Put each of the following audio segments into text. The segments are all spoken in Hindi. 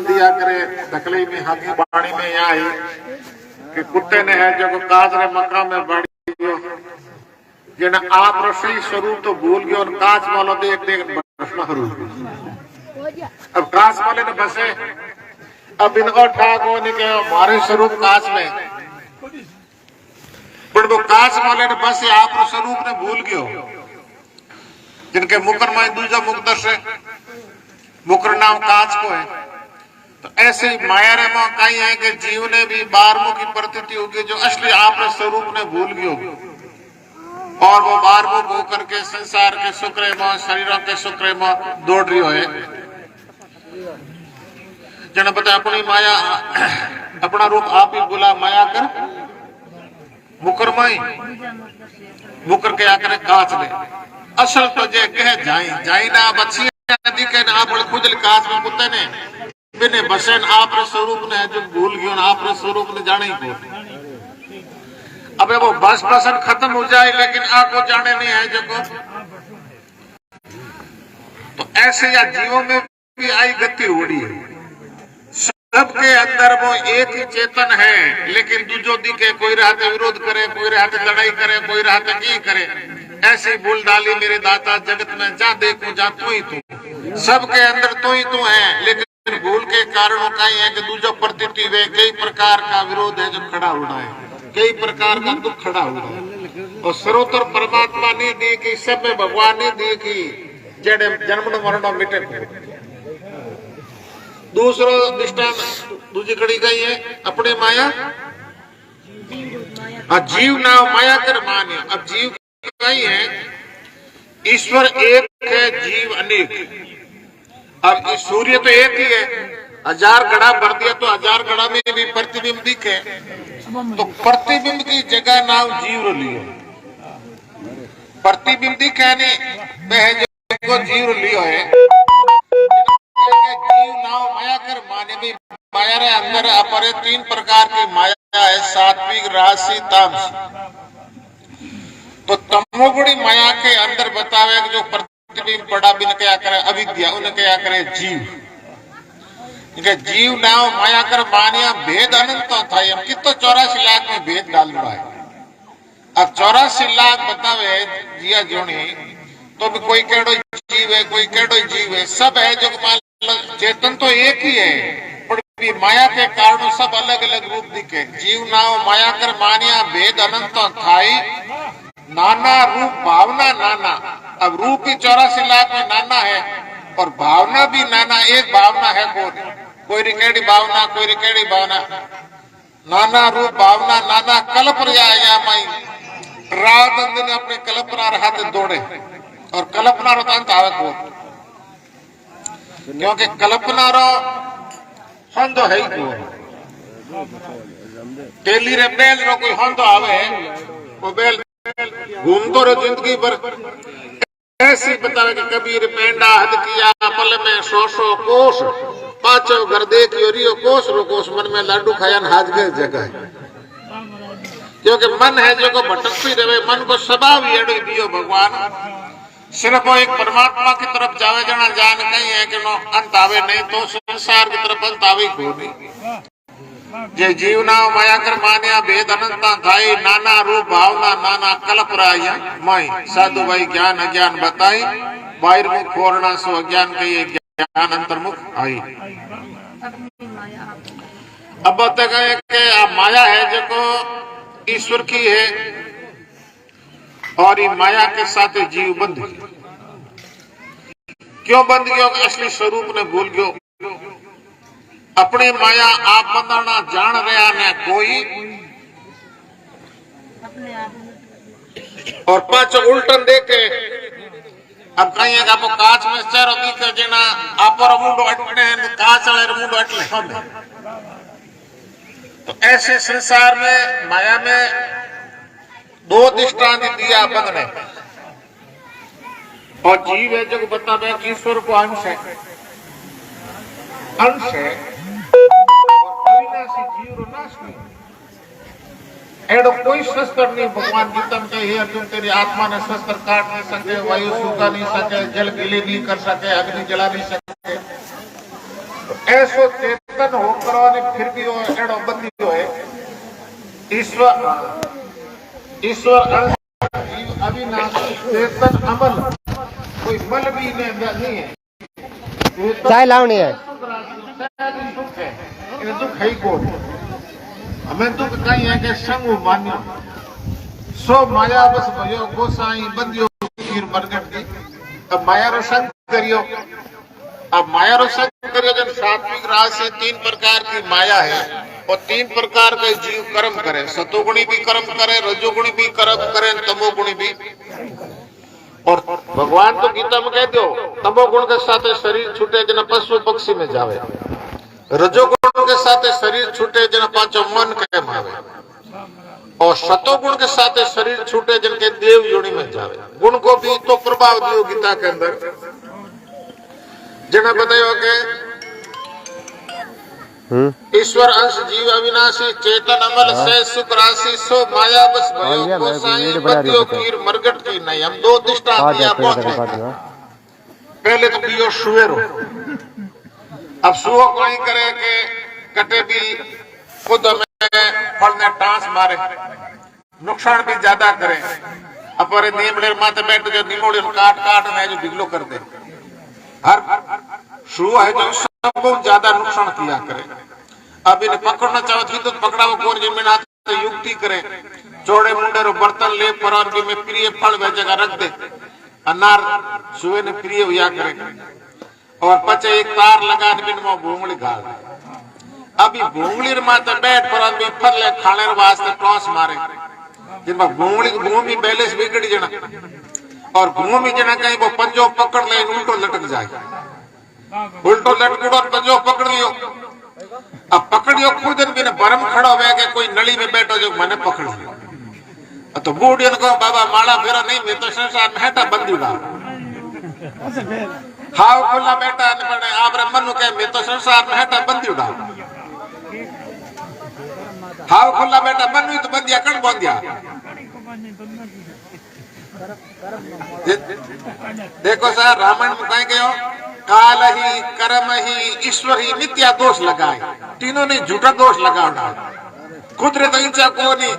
दृष्टांत दिया करे ढकली में हाथी बाणी में यहाँ आई कि कुत्ते ने है जो काज रे मकाम में बाड़ी गयो जिन आप रसोई स्वरूप तो भूल गयो और काच वालों देख देख प्रश्न करूँ। अब काच वाले ने बसे अब इनको ठाक होने के हमारे स्वरूप काच में पर वो काच वाले ने बस आप स्वरूप ने भूल गयो जिनके मुकर में दूजा मुकदर से मुकर नाम काच को है। तो ऐसे ही माया रे में कहीं है कि जीव ने भी बारमों की प्रतीति होगी जो असली आप स्वरूप ने भूल गयो और वो बारमों होकर के संसार के शुक्र में शरीरों के शुक्र में दौड़ रही है। जन बता अपनी माया अपना रूप आप ही बोला माया कर मुकर माई मुकर के आकर काच ले असल तो जे कह जाई ना बच्ची दिखे ना आप खुद काच में कुत्ते ने बिने बसन आप स्वरूप ने जो भूल गयो ना आप स्वरूप ने जाने ही को अबे वो बस बसन खत्म हो जाए लेकिन आपको जाने नहीं है जो को। तो ऐसे या जीवों में भी आई गति उड़ी है सबके अंदर वो एक ही चेतन है लेकिन दूजो दिखे कोई रहते विरोध करे कोई रहते लड़ाई करे कोई रहते की करे ऐसी भूल डाली मेरे दाता जगत में जा देखो जा तू ही तू सबके अंदर तू ही तू है लेकिन भूल के कारणों का ही है कि दूजो प्रतीति वे कई प्रकार का विरोध है जो खड़ा हो रहा है कई प्रकार का दुख खड़ा हो रहा है और सर्वोत्तर परमात्मा ने दी कि सब में भगवान ने दी कि जड़े जन्म मरण मिटे। दूसरा दृष्टांत दूसरी कड़ी का ही है अपने माया जीव ना माया कर मान्य। अब जीव का ही है ईश्वर एक है जीव अनेक। अब सूर्य तो एक ही है 1000 घड़ा भर दिया तो 1000 घड़ा में भी प्रतिबिंब दिखे तो प्रतिबिंब की जगह नाम जीव लियो प्रतिबिंब दिखे नहीं को जीव लियो है जीव नाव माया कर माने भी माया रे अंदर अपरे 3 प्रकार की माया है सात्विक राजसी तामसी। तो तमोगुणी माया के अंदर बतावे कि जो प्रतिबिंब पड़ा बिन क्या करे अविद्या उन क्या करे जीव जीव नाव माया कर मानिया भेद अनंत था कितो 84 लाख में भेद डाल रहा है। अब 84 लाख बतावे जिया जोनी तो भी कोई केड़ो जीव है कोई केड़ो जीव है सब है जो चेतन तो एक ही है पर भी माया के कारण सब अलग अलग रूप दिखे। जीव नाव माया कर मानिया भेद अनंत थाई नाना रूप भावना नाना। अब रूप ही 84 लाख में नाना है और भावना भी नाना एक भावना है कोई रिकेडी भावना कोई रिकेडी भावना नाना रूप भावना नाना कल्पना या माई रात दिन अपने कल्पना हाथ दौड़े और कल्पना रो अंत आवे को क्योंकि कल्पना रो हंदो है को टेली रे बेल रो कोई हंदो आवे वो बेल घूमतो रो जिंदगी भर ऐसी बतावे कि कबीर पेंडा हद किया पल में 100 कोस पाचो घर देखियो रियो कोस रो कोस मन में लाडू खाया हाज गए जगह क्योंकि मन है जो को भटकती रहे मन को स्वभाव ही एड़ो दियो भगवान सिर्फ वो एक परमात्मा की तरफ जावे जाना जान कहीं है कि नो अंत आवे नहीं तो संसार की तरफ अंत आवे को नहीं। जे जीव नाव माया कर मान्या भेद अनंता थाई नाना रूप भावना नाना कल्प राया माई साधु भाई ज्ञान अज्ञान बताई बाहिर मुख फोरना सो अज्ञान कहिए ज्ञान अंतर्मुख आई। अब बता गए कि माया है जो ईश्वर की है और ये माया के साथ जीव बंध गया। क्यों बंध गया? असली स्वरूप ने भूल गयो अपने माया आप बताना जान रहा ने कोई और पांच उल्टन देखे। अब कहीं है आप कांच में चेहरा दिखे जना आप मुंडो अटने कांच वाले मुंडो अटले हम। तो ऐसे संसार में माया में 2 दृष्टांत दिया बंधने और जीव है जो बतावे कि ईश्वर को अंश है अविनाशी जीव रो नाश नहीं। एडो कोई शस्त्र नहीं भगवान गीता में कहे अर्जुन तेरी आत्मा ने शस्त्र काट नहीं सके वायु सूखा नहीं सके जल गीले नहीं कर सके अग्नि जला नहीं सके। तो ऐसो चेतन होकर और फिर भी वो एड़ो बंदी है ईश्वर ईश्वर जीव अविनाशी चेतन अमल कोई मल भी नहीं है चाय लावनी है दुख है इन दुख है को हमें दुख कहीं है कि संग मान्यो सो माया बस भयो गोसाई बंदियो कीर मरगट दी अब माया रो संग करियो अब माया रो संग करियो जब सात्विक राशि 3 प्रकार की माया है और 3 प्रकार के जीव कर्म करे सतोगुणी भी कर्म करे रजोगुणी भी कर्म करे तमोगुणी भी और भगवान तो गीता में कह दो तमोगुण के साथ शरीर छूटे जना पशु पक्षी में जावे रजोगुण के साथ शरीर छूटे जना पांचों मन के मावे और सतोगुण के साथ शरीर छूटे जिनके देव योनि में जावे गुण को भी तो प्रभाव दियो गीता के अंदर जना बतायो के ईश्वर अंश जीव अविनाशी चेतन अमल से सुख राशि सो माया बस भयो गोसाई बंदियों कीर मरगट की नहीं हम 2 दृष्टांत दिया पहुंचे पहले तो दियो सुएरो अब सुओ कोई करे के कटे भी खुद में फल ने टांस मारे नुकसान भी ज्यादा करे अपरे नीमड़े माथे बैठ जो निमोड़े काट काट में जो बिगलो कर दे हर सुओ है जो सबको ज्यादा नुकसान किया करे अब इन्हें पकड़ना चाहो थी तो पकड़ाओ कौन जिनमें आते युक्ति करे चौड़े मुंडे रो बर्तन ले पर भी में प्रिय फल वे जगह रख दे अनार सुए ने प्रिय हुआ करे और पचे एक तार लगा बिन में भूंगली घाल अभी भूंगली माते बैठ पर भी फल ले खाने वास्ते टॉस मारे जिनमें भूंगली घूमी बैलेंस बिगड़ जना और घूमी जना कहीं वो पंजो पकड़ ले उल्टो लटक जाए उल्टो लटक और पंजो पकड़ लियो अब पकड़ियो खुद भी बरम खड़ा हो गया कोई नली में बैठो जो मैंने पकड़ लियो तो बूढ़ी को बाबा माला फेरा नहीं मैं तो संसार में हेटा बंदी उड़ा हाव खुला बैठा आप मनु कहे मैं तो संसार में हेटा बंदी उड़ा हाव खुला बैठा मनु तो बंदिया कण बंदिया देखो सर रामायण में कहीं गयो काल ही कर्म ही ईश्वर ही मिथ्या दोष लगाए तीनों ने झूठा दोष लगाना कुदरत इच्छा को नहीं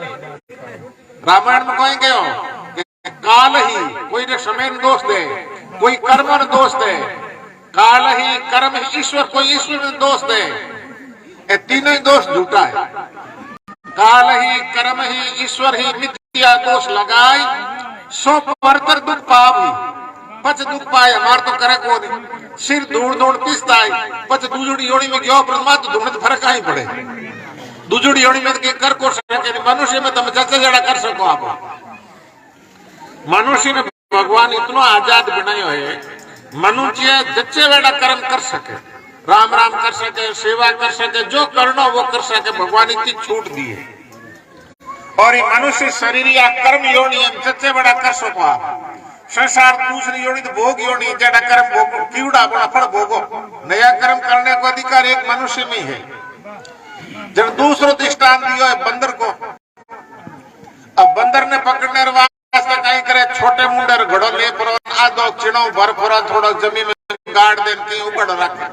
रामायण में कहीं गयो काल ही कोई ने समय दोष दे कोई कर्म ने दोष दे काल ही कर्म ही ईश्वर कोई ईश्वर ने दोष दे ये तीनों ही दोष झूठा है काल ही कर्म ही ईश्वर ही मिथ्या दोष लगाए सो परतर दुख पाप ही पच दुख पाए हमार तो करे को नहीं सिर दूर दूर पिसता है पच दूजड़ी योनी में गयो ब्रह्मा तो दूर फर्क ही पड़े दूजड़ी योनी में के कर को सके मनुष्य में तुम जच्चा जड़ा कर सको आप मनुष्य ने भगवान इतना आजाद बनायो है मनुष्य जच्चे वेड़ा कर्म कर सके राम राम कर सके सेवा कर सके जो करना वो कर सके भगवान इतनी छूट दी है और ये मनुष्य शरीर या कर्म योनि जच्चे वेड़ा कर सको आप संसार दूसरी योनि तो भोग योनि जड़ा कर्म भोगो कीड़ा बड़ा फल भोगो नया कर्म करने को अधिकार एक मनुष्य में है जब दूसरो दृष्टांत दियो है बंदर को अब बंदर ने पकड़ने वास्ते कहीं करे छोटे मुंडर घड़ो ले परो आधो चिनो भर परो थोड़ा जमीन में गाड़ दे कहीं ऊपर रखे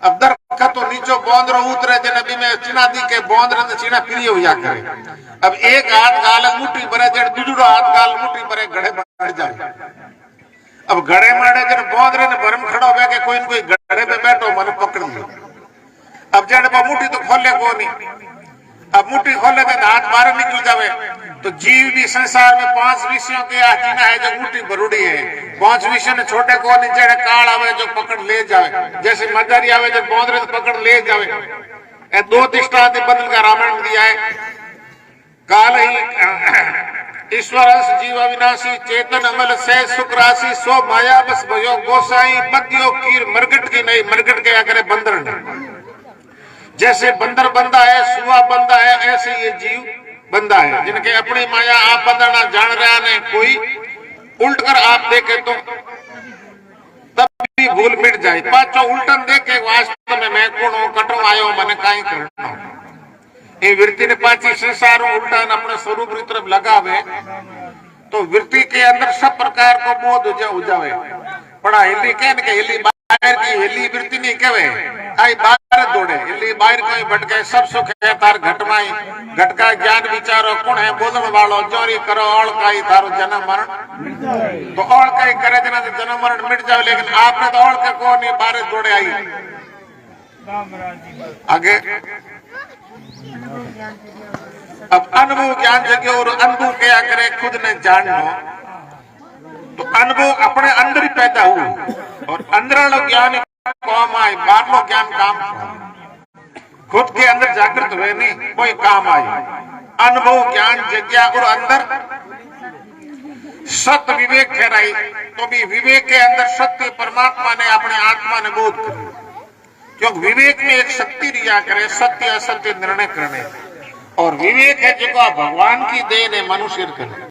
अब दरखत तो नीचो बोंदरो उतरे जने भी में चिना दी के बोंदरे ने चिना प्रिय हुआ करे अब एक हाथ गाल मुट्ठी भरे जड़ दूसरो हाथ गाल मुट्ठी भरे गड़े बढ़ जाए अब गड़े मारे जन बोंदरे ने भरम खड़ा हो गया कि कोई न कोई गड़े पे बैठो मन पकड़ लियो अब जड़ मुट्ठी तो खोले को नहीं अब मुट्ठी खोले तो हाथ बाहर निकल जावे तो जीव भी संसार में 5 विषयों के आधीन है जो मुट्ठी भरूड़ी है 5 विषय ने छोटे को नहीं जड़े काल आवे जो पकड़ ले जावे जैसे मदारी आवे जो बोंदरे तो पकड़ ले जावे ये 2 दृष्टांत बदल का रामायण दिया है काल ही ईश्वर जीव अविनाशी चेतन अमल से सुख राशि सो माया बस भयो गोसाई बदियो कीर मरगट की नहीं मरगट के आकर बंदर ने जैसे बंदर बंदा है सुआ बंदा है ऐसे ये जीव बंदा है जिनके अपनी माया आप बंदना जान रहा ने कोई उल्ट कर आप देखे तो तब भी भूल मिट जाए पांचों उल्टन देखे वास्तव में मैं कौन हूं कटो आयो मैंने कहीं करना ये वृत्ति ने पाची संसार उल्टा अपने स्वरूप की तरफ लगावे तो वृत्ति के अंदर सब प्रकार को बोध हो जावे बड़ा हिली कह हिली बाहर की हिली वृत्ति नहीं कहे आई बाहर दौड़े हिली बाहर कोई भटके सब सुख है तार घटमाई घटका ज्ञान विचारो कौन है बोलने वालो चोरी करो और काई थारो जन्म मरण तो और काई करे जना तो जन्म मरण मिट जावे लेकिन आपने तो और का को नहीं बाहर दौड़े आई आगे अब अनुभव ज्ञान जगह और अनुभव क्या करे खुद ने जानना तो अनुभव अपने अंदर ही पैदा हुआ और अंदर वाला ज्ञान काम आए बाहर लो ज्ञान काम खुद के अंदर जागृत हुए नहीं कोई काम आए अनुभव ज्ञान जगह और अंदर सत्य विवेक ठहराई तो भी विवेक के अंदर सत्य परमात्मा ने अपने आत्मा ने बोध कर क्योंकि विवेक में एक शक्ति रिया करे सत्य असत्य निर्णय करने और विवेक है जो भगवान की देन है मनुष्य करे